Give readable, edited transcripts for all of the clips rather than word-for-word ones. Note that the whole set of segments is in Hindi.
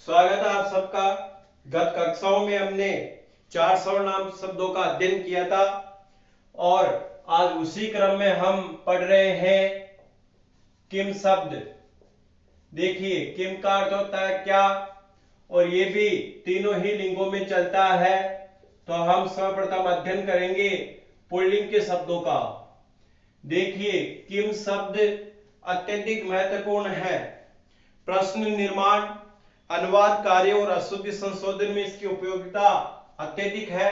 स्वागत है आप सबका। गत कक्षाओं में हमने 4 सर्वनाम शब्दों का अध्ययन किया था और आज उसी क्रम में हम पढ़ रहे हैं किम शब्द। देखिए, किम का अर्थ होता है क्या, और ये भी तीनों ही लिंगों में चलता है। तो हम सर्वप्रथम अध्ययन करेंगे पुल्लिंग के शब्दों का। देखिए, किम शब्द अत्यधिक महत्वपूर्ण है। प्रश्न निर्माण, अनुवाद कार्य और अशुद्धि संशोधन में इसकी उपयोगिता अत्यधिक है।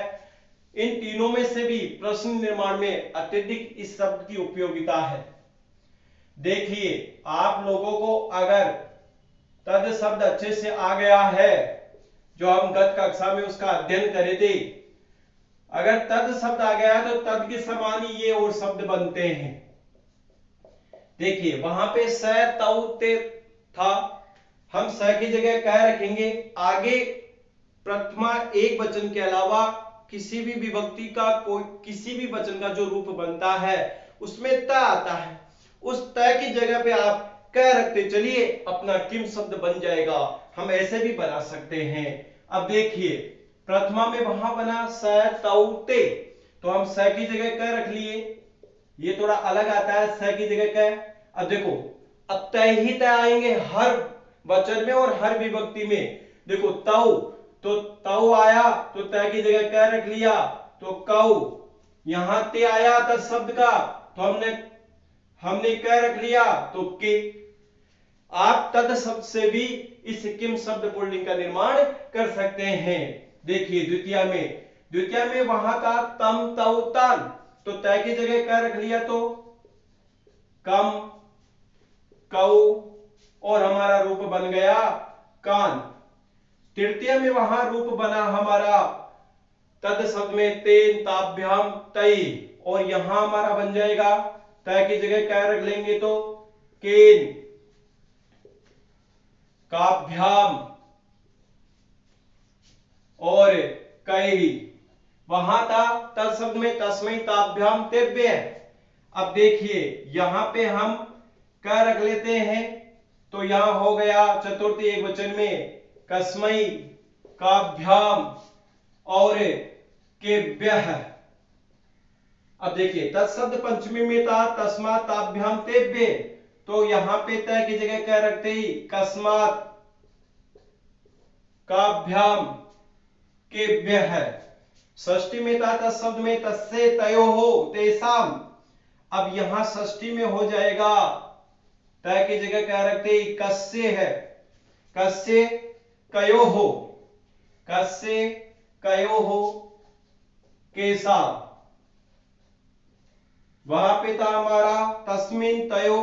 इन तीनों में से भी प्रश्न निर्माण में अत्यधिक इस शब्द की उपयोगिता है। देखिए, आप लोगों को अगर तद शब्द अच्छे से आ गया है, जो हम गत कक्षा में उसका अध्ययन करे थे, अगर तद शब्द आ गया है तो तद के समान ही ये और शब्द बनते हैं। देखिए, वहां पे स तौ ते था, हम स की जगह कह रखेंगे। आगे प्रथमा एक वचन के अलावा किसी भी विभक्ति का कोई किसी भी वचन का जो रूप बनता है उसमें त आता है। उस त की जगह पे आप कह रखते चलिए, अपना किम शब्द बन जाएगा। हम ऐसे भी बना सकते हैं। अब देखिए, प्रथमा में वहां बना स तौ ते, तो हम स की जगह कह रख लिए। ये थोड़ा अलग आता है, स की जगह कह। अब देखो, अब तय ही तय आएंगे हर वचन में और हर विभक्ति में। देखो, तौ, तो तौ आया तो तय की जगह कह रख लिया, तो कौ। यहां ते आया तद शब्द का, तो हमने कह रख लिया, तो के। आप तद शब्द से भी इस किम शब्द पुल्लिंग का निर्माण कर सकते हैं। देखिए, द्वितीय में वहां था तम तौ तान, तो तय की जगह कह रख लिया, तो कम कौ, और हमारा रूप बन गया कान। तृतीय में वहां रूप बना हमारा तद शब्द में तेन ताभ्याम तई, और यहां हमारा बन जाएगा तय की जगह कह रख लेंगे, तो केन काभ्याम और कई। वहां था तद शब्द में तस्मै ताभ्याम तेभ्य। अब देखिए, यहां पे हम कह रख लेते हैं, तो यहां हो गया चतुर्थी एक वचन में कस्मै काभ्याम और केभ्यः। अब देखिए, तत्शब्द पंचमी में था तस्मात् ताभ्याम तेभ्य, तो यहां पे तय की जगह कह रखते ही कस्मात् काभ्याम केभ्यः। षष्ठी में था तत्शब्द में तस्से तयोः तेषाम, अब यहां षष्ठी में हो जाएगा तय की जगह कह रखते ही कस्य है, कस्य कयोः, कस्य कयोः केसा। वहां पे था हमारा तस्मिन तयो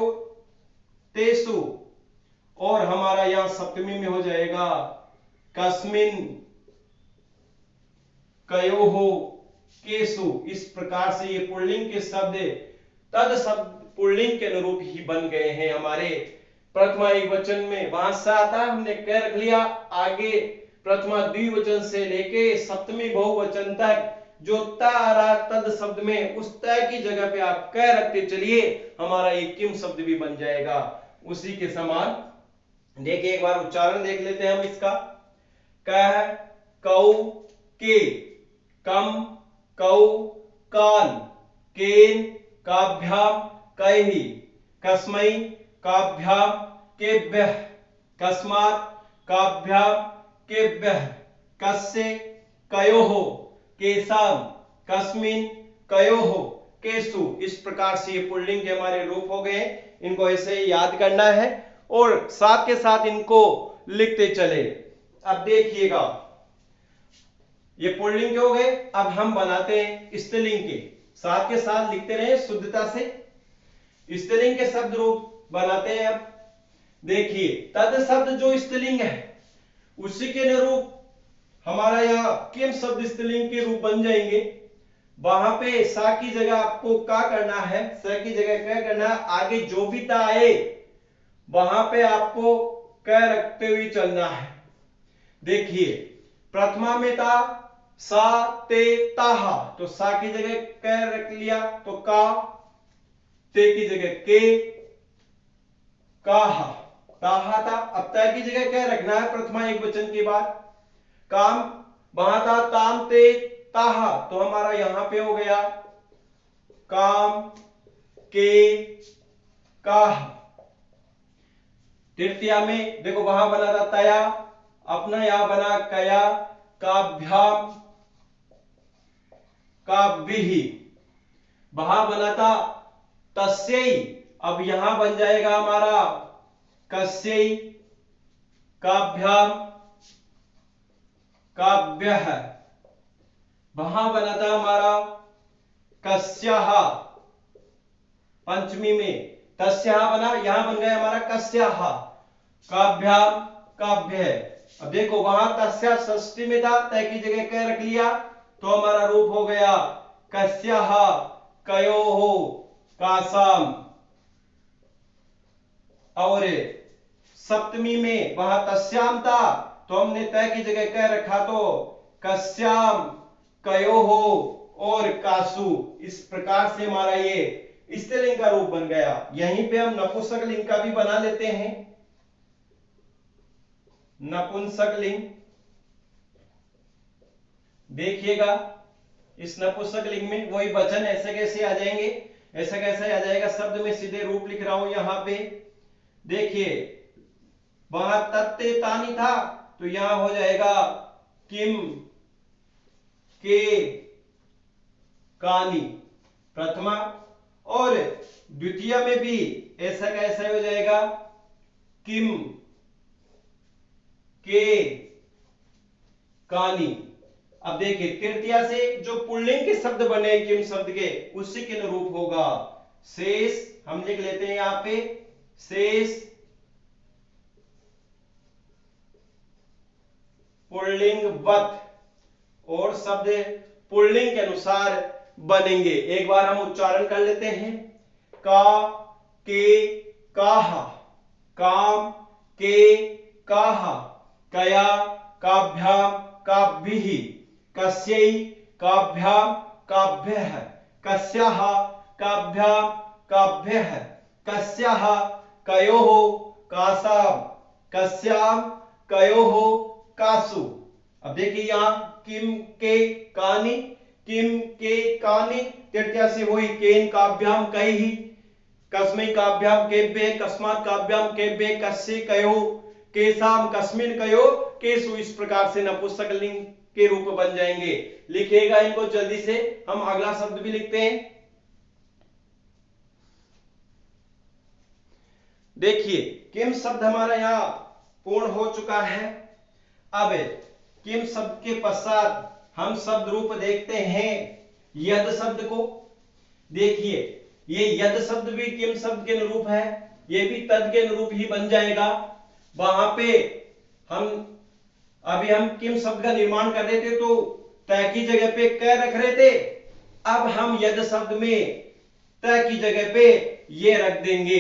तेसु, और हमारा यहां सप्तमी में हो जाएगा कस्मिन कयोः केसु। इस प्रकार से ये पुल्लिंग के शब्द तद शब्द पुल्लिंग के अनुरूप ही बन गए हैं हमारे। प्रथमा एक वचन में वहां से आता, हमने कह रख लिया। आगे प्रथमा द्विवचन से लेके सप्तमी बहुवचन तक जो त आ रहा तद शब्द में, उस त की जगह पे आप कह रखते चलिए, हमारा एक किम शब्द भी बन जाएगा उसी के समान। देखिए, एक बार उच्चारण देख लेते हैं हम इसका। कह कौ के, कम कौ कान, केन काभ्याम कैहि, कस्मै काभ्याम केभ्यः, कस्मात् काभ्याम केभ्यः, कस्य कयोः केसाम, कस्मिन कयोः केसु। इस प्रकार से ये पुल्लिंग के हमारे रूप हो गए। इनको ऐसे ही याद करना है और साथ के साथ इनको लिखते चले। अब देखिएगा, ये पुल्लिंग के हो गए। अब हम बनाते हैं स्त्रीलिंग के, साथ के साथ लिखते रहे शुद्धता से। स्त्रीलिंग के शब्द रूप बनाते हैं। अब देखिए, तद शब्द जो स्त्रीलिंग है उसी के अनुरूप हमारा यहाँ किम शब्द स्त्रीलिंग के रूप बन जाएंगे। वहां पे सा की जगह आपको का करना है, स की जगह क करना है। आगे जो भी ता आए वहां पे आपको क रखते हुए चलना है। देखिए, प्रथमा में था सा ते ताहा, तो सा की जगह क रख लिया, तो का। ते की जगह के काहा। ताहा था। अब तय की जगह क्या रखना है प्रथमा एक वचन के बाद। काम वहां था ताम ते ताहा, तो हमारा यहां पे हो गया काम के काह। तृतीया में देखो वहां बना था तया, अपना यहां बना कया, काभ्याम काव्यहि। वहां बना था तस्यै, अब यहां बन जाएगा हमारा कस्यै, काभ्याम काव्यः। वहां बना था हमारा कस्याः, पंचमी में तस्याः बना, यहां बन गया हमारा कस्याः, काभ्याम काव्य। अब देखो वहां तस्या षष्ठी में था, तय की जगह क्या रख लिया, तो हमारा रूप हो गया कस्याः कयोः कासाम। और सप्तमी में वहां तस्याम था, तो हमने तय की जगह क्या रखा, तो कस्याम कयोः और कासु। इस प्रकार से हमारा ये स्त्रीलिंग का रूप बन गया। यहीं पे हम नपुंसक लिंग का भी बना लेते हैं। नपुंसक लिंग देखिएगा, इस नपुंसक लिंग में वही वचन ऐसे कैसे आ जाएंगे, ऐसा कैसे आ जाएगा, शब्द में सीधे रूप लिख रहा हूं यहां पे। देखिए वहां तत्ते तानी था, तो यहां हो जाएगा किम के कानी प्रथमा। और द्वितीय में भी ऐसा कैसे हो जाएगा, किम के कानी। अब देखिए तृतीया से जो पुल्लिंग के शब्द बने किम शब्द के, उसी के अनुरूप होगा शेष। हम लिख लेते हैं यहां पे शेष पुल्लिंगवत, और शब्द पुल्लिंग के अनुसार बनेंगे। एक बार हम उच्चारण कर लेते हैं। का के काहा, काम के काहा, कया काभ्याम काव्यहि, कस्यै काभ्याम काव्यः, कस्याः काभ्याम काव्यः, कस्याः कयोः कासाम, कस्याम कयोः कासु। अब देखिए यहां किम के कानी, किम के कानी, तृतीया से वही केन काभ्याम कैहि, कस्मै काभ्याम केभ्ये, कस्मात् काभ्याम केभ्ये, कस्य कयोः केसाम, कस्मिन् कयोः केसु। इस प्रकार से नपुंसक लिंग के रूप बन जाएंगे। लिखिएगा इनको जल्दी से, हम अगला शब्द भी लिखते हैं। देखिए किम शब्द हमारा यहां पूर्ण हो चुका है। अब किम शब्द के पश्चात हम शब्द रूप देखते हैं यद शब्द को। देखिए ये यद शब्द भी किम शब्द के अनुरूप है, ये भी तद के अनुरूप ही बन जाएगा। वहां पे हम किम शब्द का निर्माण कर रहे थे, तो तय की जगह पे क रख रहे थे। अब हम यद शब्द में तय की जगह पे ये रख देंगे।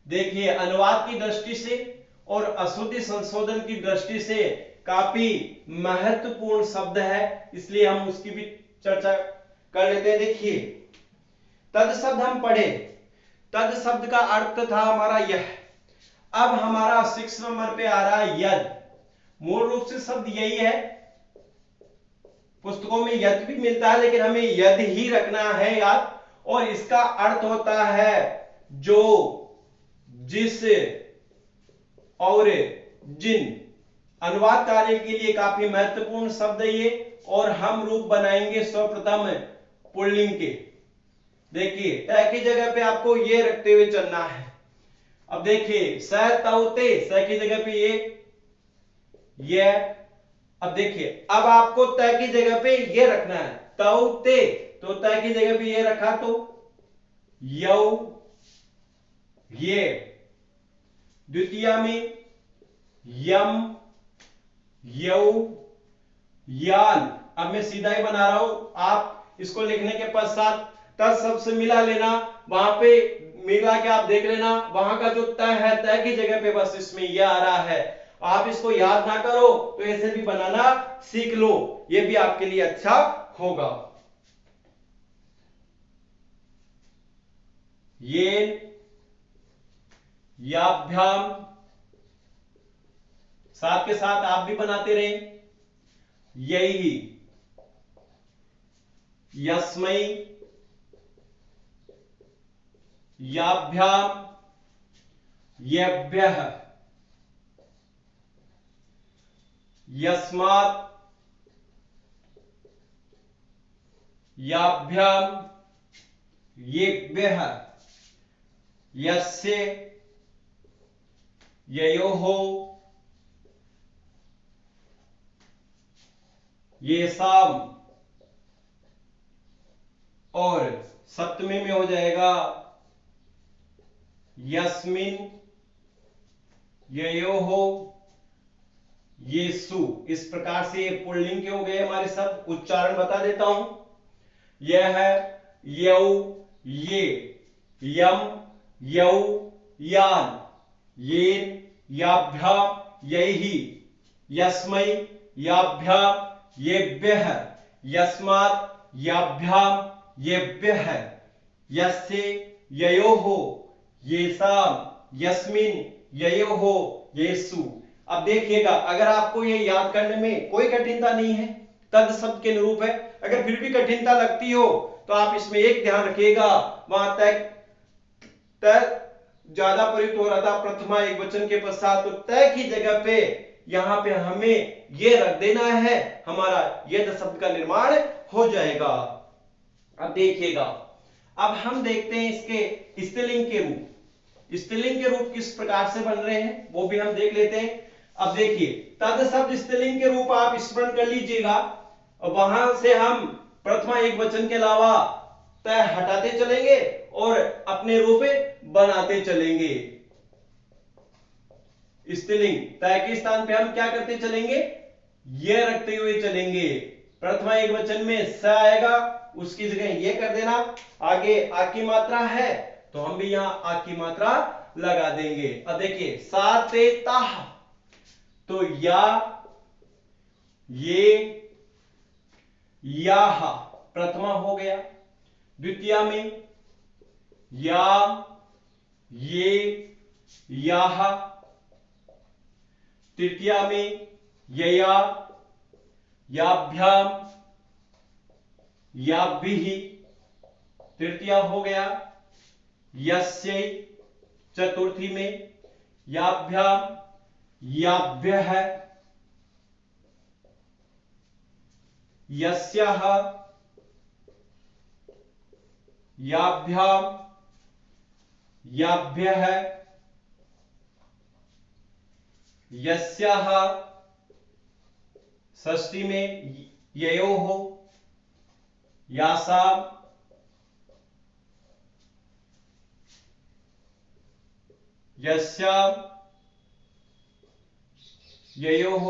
देखिए अनुवाद की दृष्टि से और अशुद्धि संशोधन की दृष्टि से काफी महत्वपूर्ण शब्द है, इसलिए हम उसकी भी चर्चा कर लेते हैं। देखिए तद शब्द हम पढ़े, तद शब्द का अर्थ था हमारा यह। अब हमारा 6 नंबर पे आ रहा है यद। मूल रूप से शब्द यही है, पुस्तकों में यद भी मिलता है, लेकिन हमें यद ही रखना है याद। और इसका अर्थ होता है जो, जिस और जिन। अनुवाद कार्य के लिए काफी महत्वपूर्ण शब्द है ये। और हम रूप बनाएंगे सर्वप्रथम पुल्लिंग के। देखिए तय की जगह पे आपको ये रखते हुए चलना है। अब देखिए स तौते, स की जगह पे ये। अब देखिए अब आपको तय की जगह पे ये रखना है तौते, तो तय की जगह पे ये रखा तो यौ ये। द्वितीय में यम यौ यान। अब मैं सीधा ही बना रहा हूं, आप इसको लिखने के पश्चात तद शब्द से मिला लेना, वहां पे मिला के आप देख लेना, वहां का जो तय है तय की जगह पे बस इसमें यह आ रहा है। आप इसको याद ना करो तो ऐसे भी बनाना सीख लो, ये भी आपके लिए अच्छा होगा। ये याभ्याम साथ के साथ आप भी बनाते रहे। यही, यस्मै, याभ्याम, येभ्यः, यस्मात्, याभ्याम, येभ्यः, यस्य, ययोः, येषाम्, और सप्तमी में हो जाएगा यस्मिन्, ययोः, येषु। इस प्रकार से पुल्लिंग के हो गए हमारे शब्द। उच्चारण बता देता हूं। यह है यौ, ये, यम, यौ, यान, येन, याभ्याम, यैहि, यस्मै, याभ्याम, येभ्यः, यस्मात्, याभ्याम, येभ्यः, यस्य, ययोः, येषाम्, यस्मिन्, ययोः, येषु। अब देखिएगा, अगर आपको ये याद करने में कोई कठिनता नहीं है, तद शब्द के अनुरूप है। अगर फिर भी कठिनता लगती हो तो आप इसमें एक ध्यान रखिएगा, वहां तक ज्यादा प्रयुक्त हो रहा था प्रथमा एकवचन के पश्चात, तो तय की जगह पे यहां पे हमें ये रख देना है, हमारा यद शब्द का निर्माण हो जाएगा। अब देखिएगा, अब हम देखते हैं इसके स्त्रीलिंग के रूप। स्त्रीलिंग के रूप किस प्रकार से बन रहे हैं वो भी हम देख लेते हैं। अब देखिए, तद शब्द स्त्रीलिंग के रूप आप स्मरण कर लीजिएगा, और वहां से हम प्रथमा एकवचन के अलावा तय हटाते चलेंगे और अपने रूप बनाते चलेंगे। स्त्रीलिंग तय के स्थान पे हम क्या करते चलेंगे, ये रखते हुए चलेंगे। प्रथमा एकवचन में स आएगा, उसकी जगह ये कर देना। आगे आ की मात्रा है तो हम भी यहां आ की मात्रा लगा देंगे। अब देखिए, साते ताह, तो या, ये, याह प्रथमा हो गया। द्वितीया में या, ये, याह। तृतीया में यया, याभ्याम, याभिः। तृतीया हो गया यस्यै। चतुर्थी में याभ्याम, याभ्यः, यस्याः, याभ्याम, याभ्यः, यस्याः। षष्ठी में ययोः, यासाम्, यस्याम्, ययोः,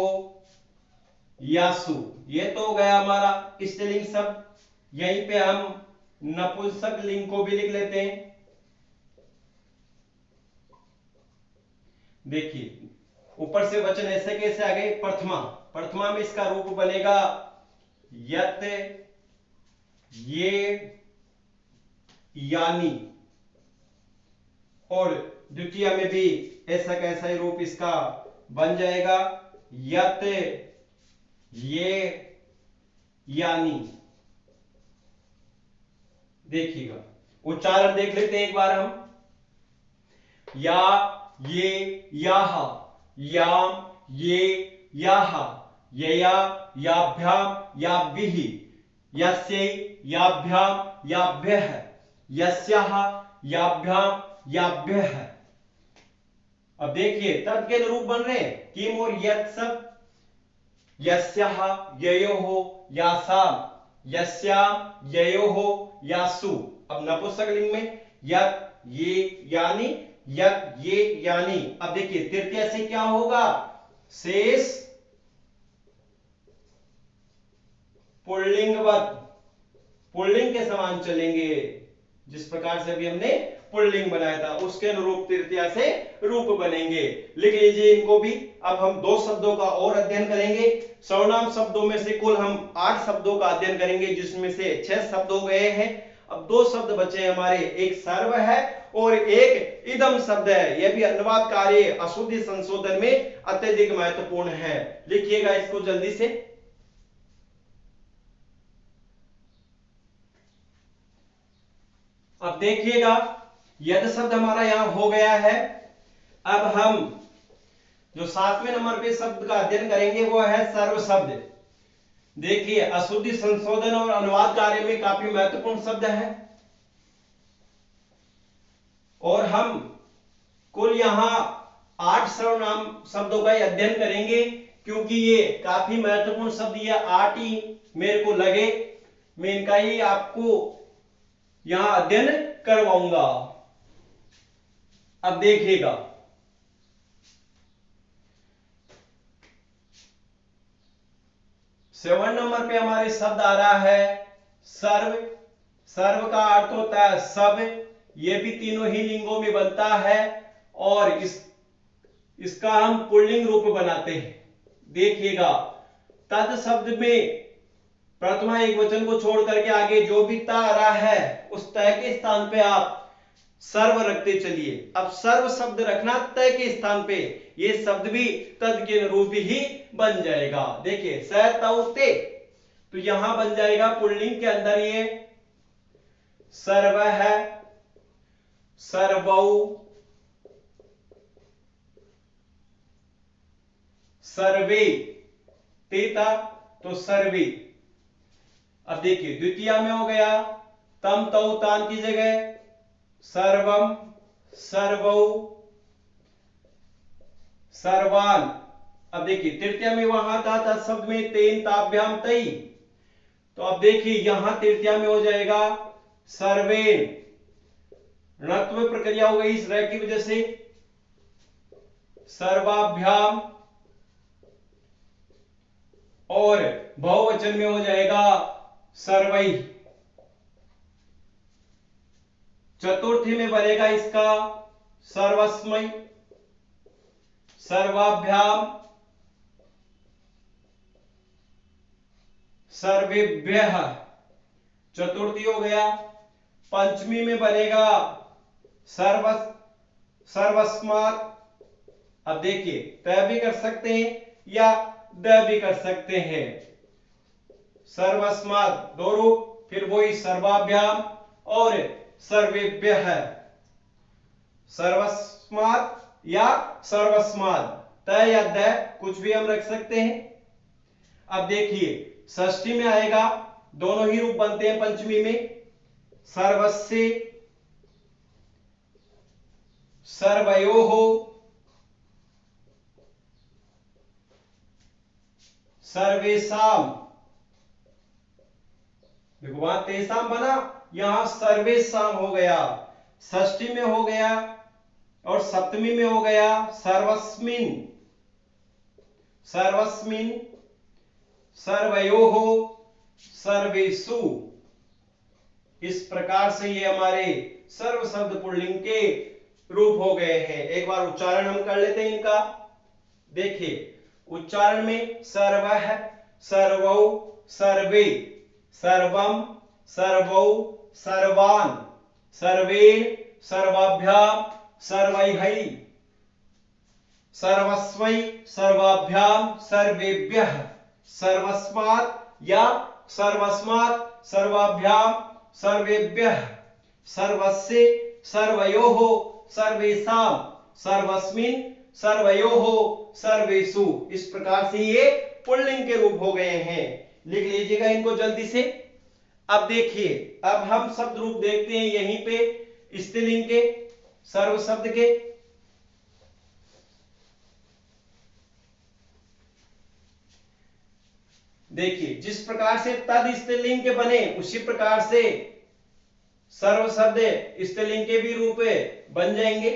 यासु। ये तो हो गया हमारा स्त्रीलिंग शब्द। यहीं पे हम नपुंसक लिंग को भी लिख लेते हैं। देखिए, ऊपर से वचन ऐसे कैसे आ गए, प्रथमा। प्रथमा में इसका रूप बनेगा यत, ये, यानी, और द्वितीय में भी ऐसा कैसा ही रूप इसका बन जाएगा, यत, ये, यानी। देखिएगा, उच्चारण देख लेते हैं एक बार हम। या, ये, याह, याम, ये, याह, यया, याभ्याम, याभिः, यस्यै, याभ्याम, याभ्यः, यस्याः, याभ्याम, याभ्यः। अब देखिए, तद के अनुरूप बन रहे हैं किम और यत् शब्द। यस्याः, ययोः, यासाम्, यस्याम्, ययोः, यासु। अब नपुंसकलिंग में यत्, ये, यानी, यत्, ये, यानी। अब देखिए, तृतीय से क्या होगा, शेष पुल्लिंगवत, पुल्लिंग के समान चलेंगे। जिस प्रकार से अभी हमने पुल्लिंग बनाया था उसके अनुरूप तृतीया से रूप बनेंगे। लिख लीजिए इनको भी। अब हम 2 शब्दों का और अध्ययन करेंगे। सर्वनाम शब्दों में से कुल हम 8 शब्दों का अध्ययन करेंगे, जिसमें से 6 शब्द हो गए हैं। अब दो शब्द बचे हमारे, एक सर्व है और एक इदम शब्द है। यह भी अनुवाद कार्य अशुद्धि संशोधन में अत्यधिक महत्वपूर्ण है। लिखिएगा इसको जल्दी से। अब देखिएगा यद शब्द हमारा यहां हो गया है। अब हम जो 7वें नंबर पे शब्द का अध्ययन करेंगे वो है सर्व शब्द। देखिए अशुद्धि संशोधन और अनुवाद कार्य में काफी महत्वपूर्ण शब्द है और हम कुल यहां 8 सर्वनाम शब्दों का अध्ययन करेंगे, क्योंकि ये काफी महत्वपूर्ण शब्द, ये 8 ही मेरे को लगे, मैं इनका ही आपको यहां अध्ययन करवाऊंगा। अब देखिएगा 7 नंबर पे हमारे शब्द आ रहा है सर्व। सर्व का अर्थ होता है सब, ये भी तीनों ही लिंगों में बनता है और इसका हम पुल्लिंग रूप बनाते हैं। देखिएगा तद शब्द में प्रथमा एक वचन को छोड़ करके आगे जो भी ता आ रहा है उस तय के स्थान पे आप सर्व रखते चलिए। अब सर्व शब्द रखना तय के स्थान पे, ये शब्द भी तद के अनुरूप ही बन जाएगा। देखिए स तौ ते, तो यहां बन जाएगा पुल्लिंग के अंदर ये सर्व है, सर्वौ, सर्वे, तेता तो सर्वे। अब देखिए द्वितीय में हो गया तम तौ तान की जगह सर्वम, सर्वौ, सर्वान। अब देखिए तृतीय में वहां था शब्द में तेन ताभ्याम तई, तो अब देखिए यहां तृतीय में हो जाएगा सर्वेन। णत्व प्रक्रिया हो गई इस रह की वजह से, सर्वाभ्याम, और बहुवचन में हो जाएगा सर्वै। चतुर्थी में बनेगा इसका सर्वस्मै, सर्वाभ्याम, सर्वेभ्यः। चतुर्थी हो गया। पंचमी में बनेगा सर्वस्मात्। अब देखिए तय भी कर सकते हैं या द भी कर सकते हैं। सर्वस्मात् दो रूप, फिर वही सर्वाभ्याम और सर्वेभ्यः। सर्वस्मात् या सर्वस्मात्, त या द कुछ भी हम रख सकते हैं। अब देखिए षष्ठी में आएगा, दोनों ही रूप बनते हैं पंचमी में, सर्वस्य, सर्वयोः, सर्वेषाम। देखो वहां तेसाम बना, यहां सर्वेषाम हो गया। षष्ठी में हो गया और सप्तमी में हो गया सर्वस्मिन, सर्वस्मिन, सर्वयोः, सर्वेषु। इस प्रकार से ये हमारे सर्व शब्द पुल्लिंग के रूप हो गए हैं। एक बार उच्चारण हम कर लेते हैं इनका। देखिए उच्चारण में सर्वः, सर्वौ, सर्वे, सर्वम, सर्वौ, सर्वान्, सर्वेण, सर्वाभ्याम, सर्वैः, सर्वस्मै, सर्वाभ्याम, सर्वेभ्यः, सर्वस्मात् या सर्वस्मात्, सर्वाभ्याम, सर्वेभ्यः, सर्वस्य, सर्वयोः, सर्वेषां, सर्वस्मिन्, सर्वयोः, सर्वेषु। इस प्रकार से ये पुल्लिंग के रूप हो गए हैं। लिख लीजिएगा इनको जल्दी से। अब देखिए अब हम शब्द रूप देखते हैं यहीं पे स्त्रीलिंग के, सर्व शब्द के। देखिए जिस प्रकार से तद स्त्रीलिंग के बने उसी प्रकार से सर्व शब्द स्त्रीलिंग के भी रूप बन जाएंगे।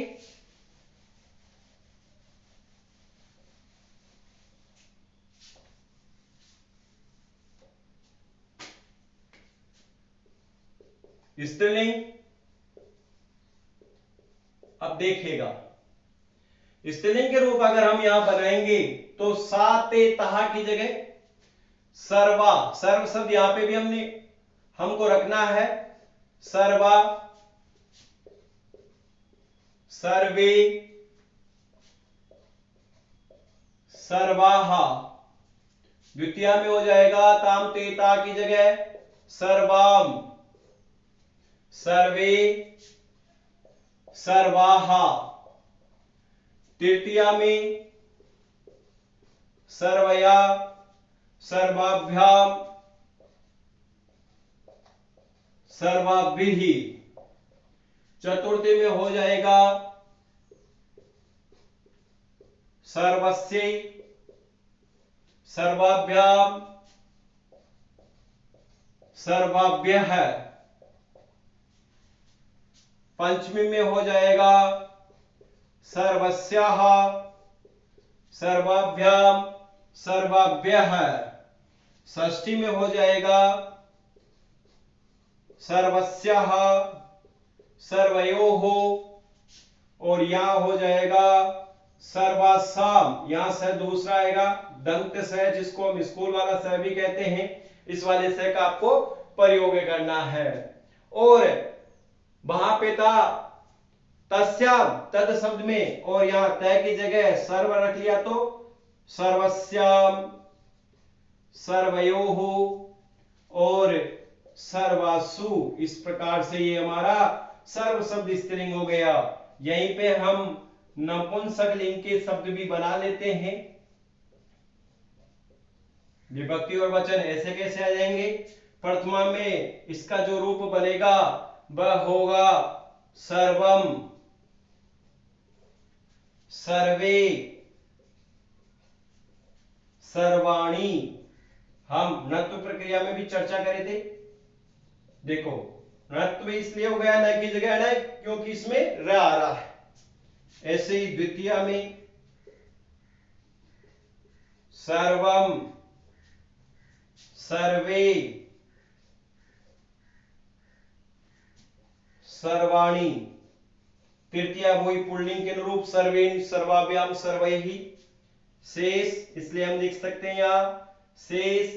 स्त्रीलिंग, अब देखिएगा स्त्रीलिंग के रूप अगर हम यहां बनाएंगे तो सा ते तहा की जगह सर्वा, सर्व शब्द यहां पे भी हमको रखना है। सर्वा, सर्वे, सर्वाः। द्वितीय में हो जाएगा ताम तेता की जगह सर्वाम, सर्वे, सर्वाः। तृतीय में सर्वया, सर्वाभ्याम, सर्वाभिः। चतुर्थी में हो जाएगा सर्वस्य, सर्वाभ्याम, सर्वाभ्यः। पंचमी में हो जाएगा सर्वस्याः, सर्वाभ्याम, सर्वाभ्यः। षष्ठी में हो जाएगा सर्वस्याः, सर्वयोः। और यहां हो जाएगा सर्वासाम। यहां से दूसरा आएगा दंत से, जिसको हम स्कूल वाला से भी कहते हैं। इस वाले से का आपको प्रयोग करना है। और वहां पे था तस्याम, तद शब्द में, और यहां तय की जगह सर्व रख लिया तो सर्वस्याम, सर्वयोः और सर्वासु। इस प्रकार से ये हमारा सर्व शब्द स्त्रीलिंग हो गया। यहीं पे हम नपुंसक लिंग के शब्द भी बना लेते हैं। विभक्ति और वचन ऐसे कैसे आ जाएंगे? प्रथमा में इसका जो रूप बनेगा वह होगा सर्वम, सर्वे, सर्वाणी। हम नत्व प्रक्रिया में भी चर्चा करे थे। देखो नत्व इसलिए हो गया न की जगह न, क्योंकि इसमें र आ रहा है। ऐसे ही द्वितीय में सर्वम, सर्वे, सर्वाणी। तृतीय वही पुल्लिंग के अनुरूप सर्वेन, सर्वाभ्याम, सर्वैहि। शेष इसलिए हम लिख सकते हैं यहां शेष,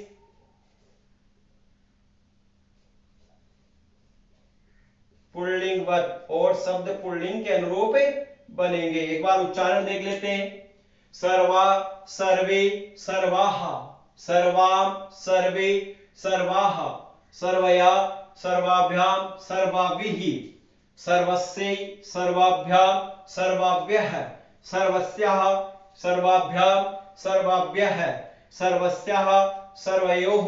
पुल्लिंगवत, और शब्द पुल्लिंग के अनुरूप बनेंगे। एक बार उच्चारण देख लेते हैं। सर्वा, सर्वे, सर्वाः, सर्वाम, सर्वे, सर्वाः, सर्वया, सर्वाभ्याम, सर्वाभिः, सर्वस्यै, सर्वाभ्याम, सर्वाभ्यः, सर्वस्याः, सर्वाभ्याम, सर्वाभ्यः, सर्वस्याः, सर्वयोः,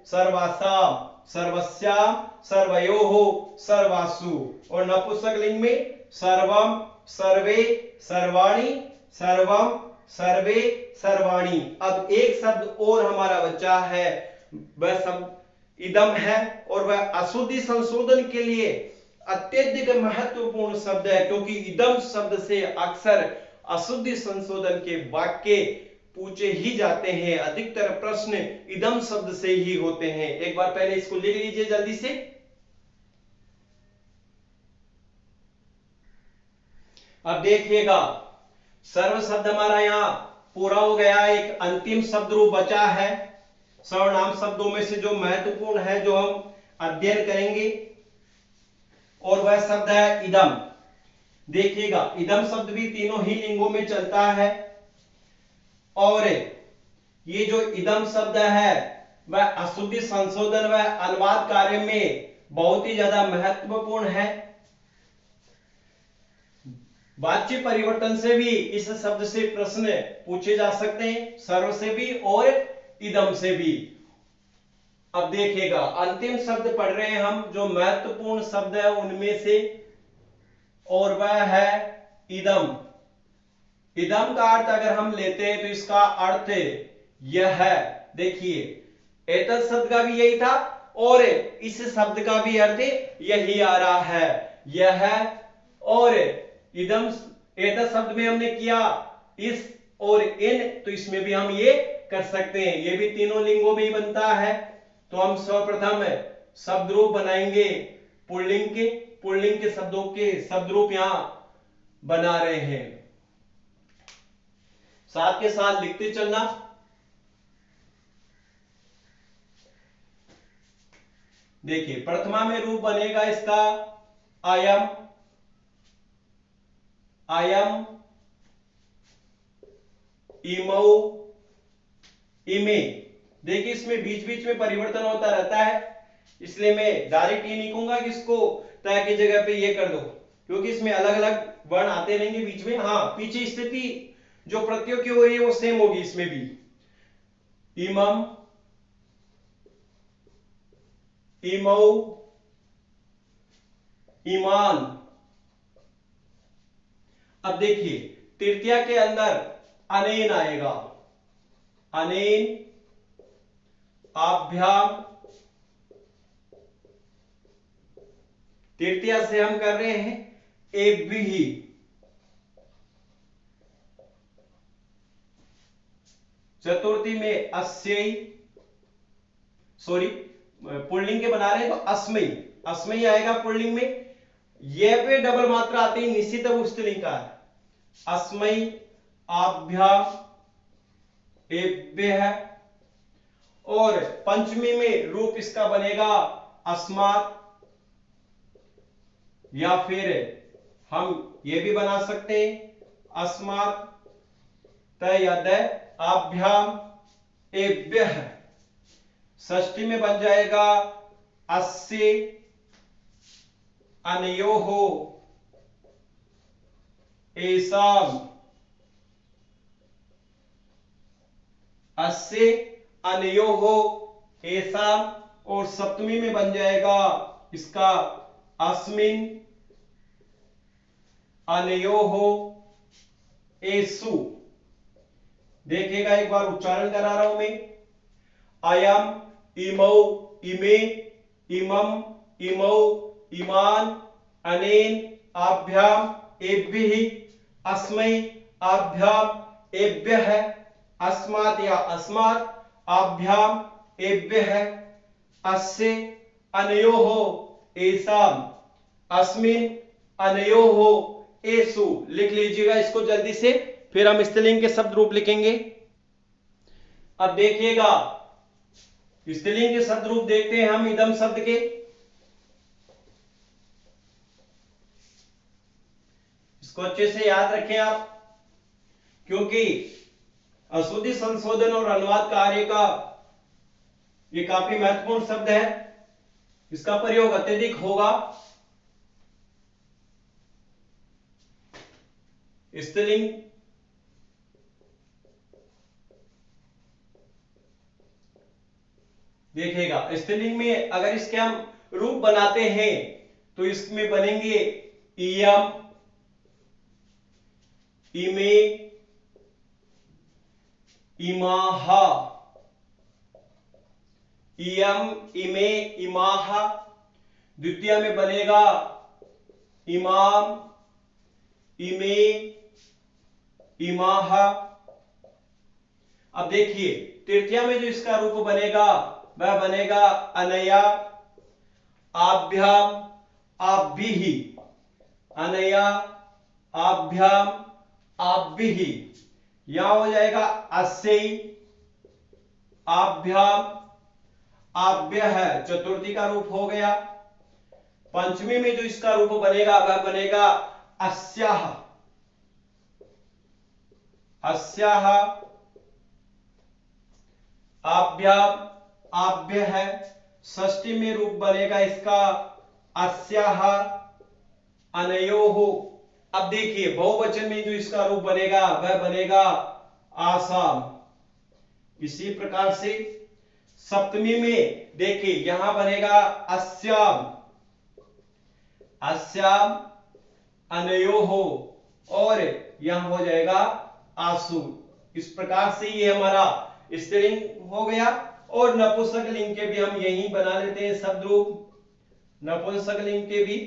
सर्वासाम, सर्वस्याम, सर्वयोः, सर्वासु। और नपुंसक लिंग में सर्वम, सर्वे, सर्वाणी, सर्वम, सर्वे, सर्वाणी। अब एक शब्द और हमारा बचा है, वह शब्द इदम है, और वह अशुद्धि संशोधन के लिए अत्यधिक महत्वपूर्ण शब्द है, क्योंकि इदम शब्द से अक्सर अशुद्धि संशोधन के वाक्य पूछे ही जाते हैं। अधिकतर प्रश्न इदम शब्द से ही होते हैं। एक बार पहले इसको लिख लीजिए जल्दी से। अब देखिएगा सर्व शब्द हमारा यहां पूरा हो गया। एक अंतिम शब्द रूप बचा है सर्वनाम शब्दों में से, जो महत्वपूर्ण है, जो हम अध्ययन करेंगे, और वह शब्द है इदम। देखिएगा इदम शब्द भी तीनों ही लिंगों में चलता है, और ये जो इदम शब्द है वह अशुद्धि संशोधन व अनुवाद कार्य में बहुत ही ज्यादा महत्वपूर्ण है। वाच्य परिवर्तन से भी इस शब्द से प्रश्न पूछे जा सकते हैं, सर्व से भी और इदम से भी। अब देखिएगा अंतिम शब्द पढ़ रहे हैं हम, जो महत्वपूर्ण शब्द है उनमें से, और वह है इदम। इदम का अर्थ अगर हम लेते हैं तो इसका अर्थ यह है, देखिए एतत् शब्द का भी यही था, और इस शब्द का भी अर्थ यही आ रहा है, यह है। और इदम एतत् शब्द में हमने किया इस और इन, तो इसमें भी हम ये कर सकते हैं। ये भी तीनों लिंगों में ही बनता है। तो हम सर्वप्रथम शब्द रूप बनाएंगे पुल्लिंग के शब्दों के शब्द रूप यहां बना रहे हैं। साथ के साथ लिखते चलना। देखिए प्रथमा में रूप बनेगा इसका अयम, अयम, इमौ, इमे। देखिए इसमें बीच बीच में परिवर्तन होता रहता है, इसलिए मैं डायरेक्ट ये नहीं कहूंगा कि इसको तय की जगह पे ये कर दो, क्योंकि इसमें अलग अलग वर्ण आते रहेंगे बीच में। हाँ, पीछे स्थिति जो प्रत्ययों की हो रही है वो सेम होगी इसमें भी। इमम, इमौ, ईमान। अब देखिए तृतीया के अंदर अनेन आएगा, अनेन, आभ्याम। तृतीया से हम कर रहे हैं एभिः, चतुर्थी में अस्यै, सॉरी पुल्लिंग के बना रहे हैं तो अस्मै, अस्मै आएगा पुल्लिंग में। ये पे डबल मात्रा आती है निश्चित स्त्रीलिंग का, अस्मै, आभ्याम, एभ्यः। और पंचमी में रूप इसका बनेगा अस्मात्, या फिर हम ये भी बना सकते हैं अस्मात् तयद आभ्याम एभ्यः। षष्ठी में बन जाएगा अस्य अनयोः एषाम्, अस्य अनयोः एषाम्। और सप्तमी में बन जाएगा इसका अस्मिन् अनयोः एषु। देखिएगा एक बार उच्चारण करा रहा हूं मैं, अयम, इमौ, इमे, इमम, इमौ, इमान, अनेन, आभ्याम, एभिः, अस्मै, आभ्याम, एभ्यः, अस्मात् या अस्मात्, आभ्याम, एभ्यः, अस्य अनयोः एषाम्, अस्मिन् अनयोः एषु। लिख लीजिएगा इसको जल्दी से, फिर हम स्त्रीलिंग के शब्द रूप लिखेंगे। अब देखिएगा स्त्रीलिंग के शब्द रूप देखते हैं हम इदम शब्द के। इसको अच्छे से याद रखें आप, क्योंकि अशुद्धि संशोधन और अनुवाद कार्य का ये काफी महत्वपूर्ण शब्द है, इसका प्रयोग अत्यधिक होगा। स्त्रीलिंग देखिएगा, स्त्रीलिंग में अगर इसके हम रूप बनाते हैं तो इसमें बनेंगे इयम, इमे, इमाह, इयम, इमे, इमाह। द्वितीय में बनेगा इमाम, इमे, इमाह। अब देखिए तृतीया में जो इसका रूप बनेगा वह बनेगा अनया, आभ्याम, आभ्भिः, अनया, आभ्याम, आभ्भिः। यहां हो जाएगा अस्यै, आभ्याम, आभ्यः, चतुर्थी का रूप हो गया। पंचमी में जो इसका रूप बनेगा वह बनेगा अस्याः, अस्याः, आभ्याम, आभ्यः। षष्ठी में रूप बनेगा इसका अस्याः, अनयोः। अब देखिए बहुवचन में जो इसका रूप बनेगा वह बनेगा आसाम। इसी प्रकार से सप्तमी में देखिए यहां बनेगा अस्याम, अस्याम, अनयोः। और यहां हो जाएगा आसु। इस प्रकार से ये हमारा स्त्रीलिंग हो गया। और नपुंसक लिंग के भी हम यही बना लेते हैं शब्द रूप, नपुंसक लिंग के भी।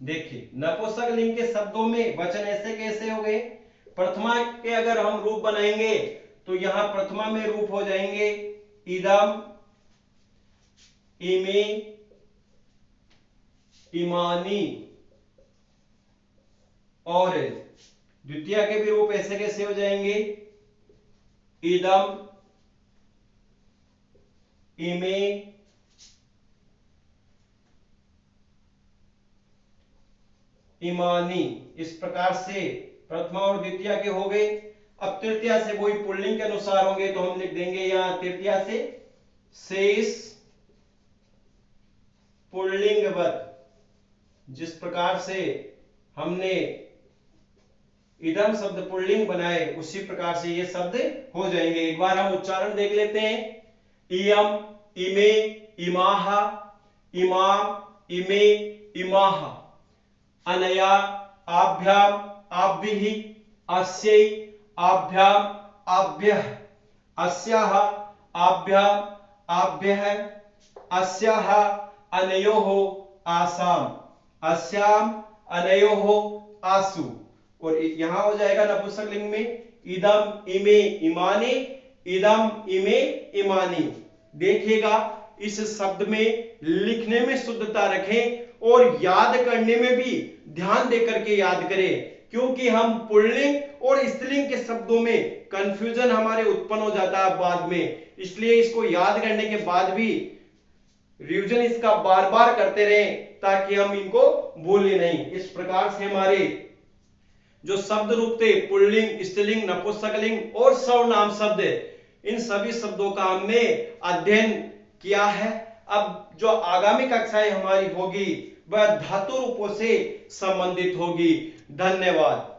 देखिए नपुंसक लिंग के शब्दों में वचन ऐसे कैसे हो गए। प्रथमा के अगर हम रूप बनाएंगे तो यहां प्रथमा में रूप हो जाएंगे इदम, इमे, इमानी। और द्वितीय के भी रूप ऐसे कैसे हो जाएंगे इदम, इमे, इमानी। इस प्रकार से प्रथमा और द्वितीय के हो गए। अब तृतीया से वही पुल्लिंग के अनुसार होंगे, तो हम लिख देंगे यहां तृतीया से शेष पुल्लिंगवत। जिस प्रकार से हमने इदम शब्द पुल्लिंग बनाए, उसी प्रकार से ये शब्द हो जाएंगे। एक बार हम उच्चारण देख लेते हैं। इयम, इमे, इमाह, इमाम, इमे, इमाह। अनया, आभ्याम, आभ्भिः, अस्यै, आभ्याम, आभ्यः, अस्याः, आभ्याम, आभ्यः, अस्याः, अनयोः, आसाम, अस्याम, अनयोः, आसु। और यहां हो जाएगा नपुंसकलिंग में इदम, इमे, इमानी, इदम, इमे, इमानी। देखिएगा, इस शब्द में लिखने में शुद्धता रखें और याद करने में भी ध्यान देकर के याद करें, क्योंकि हम पुल्लिंग और स्त्रीलिंग के शब्दों में कंफ्यूजन हमारे उत्पन्न हो जाता है बाद में। इसलिए इसको याद करने के बाद भी रिवीजन इसका बार बार करते रहें, ताकि हम इनको भूलें नहीं। इस प्रकार से हमारे जो शब्द रूप थे पुल्लिंग, स्त्रीलिंग, नपुंसकलिंग और सर्वनाम शब्द, इन सभी शब्दों का हमने अध्ययन किया है। अब जो आगामी कक्षाएं हमारी होगी वह धातु रूपों से संबंधित होगी। धन्यवाद।